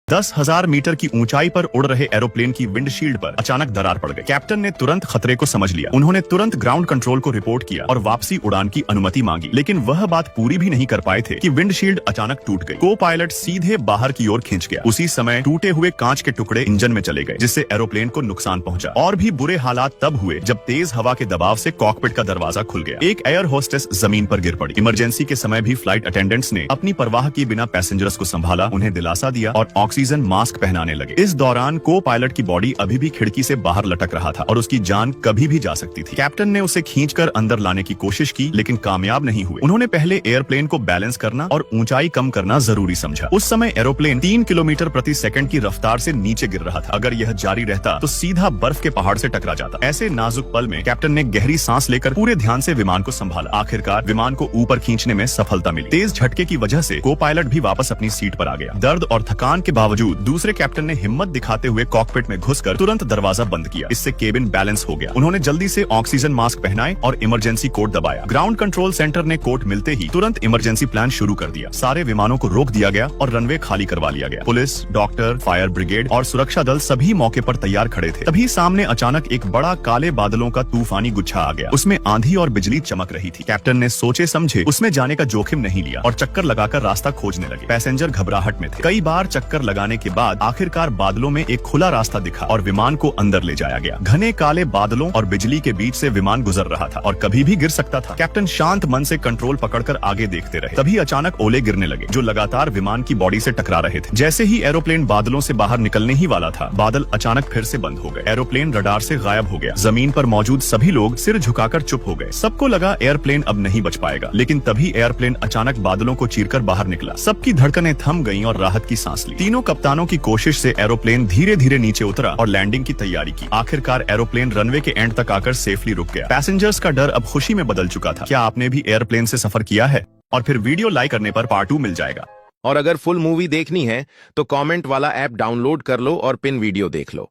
10,000 metre की ऊंचाई पर उड़ रहे एरोप्लेन की विंडशील्ड पर अचानक दरार पड़ गई। कैप्टन ने तुरंत खतरे को समझ लिया। उन्होंने तुरंत ग्राउंड कंट्रोल को रिपोर्ट किया और वापसी उड़ान की अनुमति मांगी, लेकिन वह बात पूरी भी नहीं कर पाए थे कि विंडशील्ड अचानक टूट गई। को पायलट सीधे बाहर की ओर खिंच गया। उसी समय टूटे हुए कांच के टुकड़े इंजन में चले गए, जिससे एरोप्लेन को नुकसान पहुंचा। और भी बुरे हालात तब हुए जब तेज हवा के दबाव से कॉकपिट का दरवाजा खुल गया। एक एयर होस्टेस जमीन पर गिर पड़ी। इमरजेंसी के समय भी फ्लाइट अटेंडेंट्स ने अपनी परवाह किए बिना पैसेंजर्स को संभाला, उन्हें दिलासा दिया और ऑक्सीजन मास्क पहनाने लगे। इस दौरान को पायलट की बॉडी अभी भी खिड़की से बाहर लटक रहा था और उसकी जान कभी भी जा सकती थी। कैप्टन ने उसे खींचकर अंदर लाने की कोशिश की, लेकिन कामयाब नहीं हुए। उन्होंने पहले एयरप्लेन को बैलेंस करना और ऊंचाई कम करना जरूरी समझा। उस समय एरोप्लेन 3 किलोमीटर प्रति सेकंड की रफ्तार से नीचे गिर रहा था। अगर यह जारी रहता तो सीधा बर्फ के पहाड़ से टकरा जाता। ऐसे नाजुक पल में कैप्टन ने गहरी सांस लेकर पूरे ध्यान से विमान को संभाला। आखिरकार विमान को ऊपर खींचने में सफलता मिली। तेज झटके की वजह से को पायलट भी वापस अपनी सीट पर आ गया। दर्द और थकान के बावजूद दूसरे कैप्टन ने हिम्मत दिखाते हुए कॉकपिट में घुसकर तुरंत दरवाजा बंद किया। इससे केबिन बैलेंस हो गया। उन्होंने जल्दी से ऑक्सीजन मास्क पहनाए और इमरजेंसी कोड दबाया। ग्राउंड कंट्रोल सेंटर ने कोड मिलते ही तुरंत इमरजेंसी प्लान शुरू कर दिया। सारे विमानों को रोक दिया गया और रनवे खाली करवा लिया गया। पुलिस, डॉक्टर, फायर ब्रिगेड और सुरक्षा दल सभी मौके पर तैयार खड़े थे। तभी सामने अचानक एक बड़ा काले बादलों का तूफानी गुच्छा आ गया। उसमें आंधी और बिजली चमक रही थी। कैप्टन ने सोचे समझे उसमें जाने का जोखिम नहीं लिया और चक्कर लगाकर रास्ता खोजने लगे। पैसेंजर घबराहट में थे। कई बार चक्कर लगाने के बाद आखिरकार बादलों में एक खुला रास्ता दिखा और विमान को अंदर ले जाया गया। घने काले बादलों और बिजली के बीच से विमान गुजर रहा था और कभी भी गिर सकता था। कैप्टन शांत मन से कंट्रोल पकड़कर आगे देखते रहे। तभी अचानक ओले गिरने लगे, जो लगातार विमान की बॉडी से टकरा रहे थे। जैसे ही एरोप्लेन बादलों से बाहर निकलने ही वाला था, बादल अचानक फिर से बंद हो गए। एरोप्लेन रडार से गायब हो गया। जमीन पर मौजूद सभी लोग सिर झुकाकर चुप हो गए। सबको लगा एयरप्लेन अब नहीं बच पाएगा, लेकिन तभी एयरप्लेन अचानक बादलों को चीरकर बाहर निकला। सबकी धड़कनें थम गईं और राहत की सांस ली। तीनों कप्तानों की कोशिश से एरोप्लेन धीरे धीरे नीचे उतरा और लैंडिंग की तैयारी की। आखिरकार एरोप्लेन रनवे के एंड तक आकर सेफली रुक गया। पैसेंजर्स का डर अब खुशी में बदल चुका था। क्या आपने भी एयरप्लेन से सफर किया है? और फिर वीडियो लाइक करने पर पार्ट 2 मिल जाएगा। और अगर फुल मूवी देखनी है तो कमेंट वाला ऐप डाउनलोड कर लो और पिन वीडियो देख लो।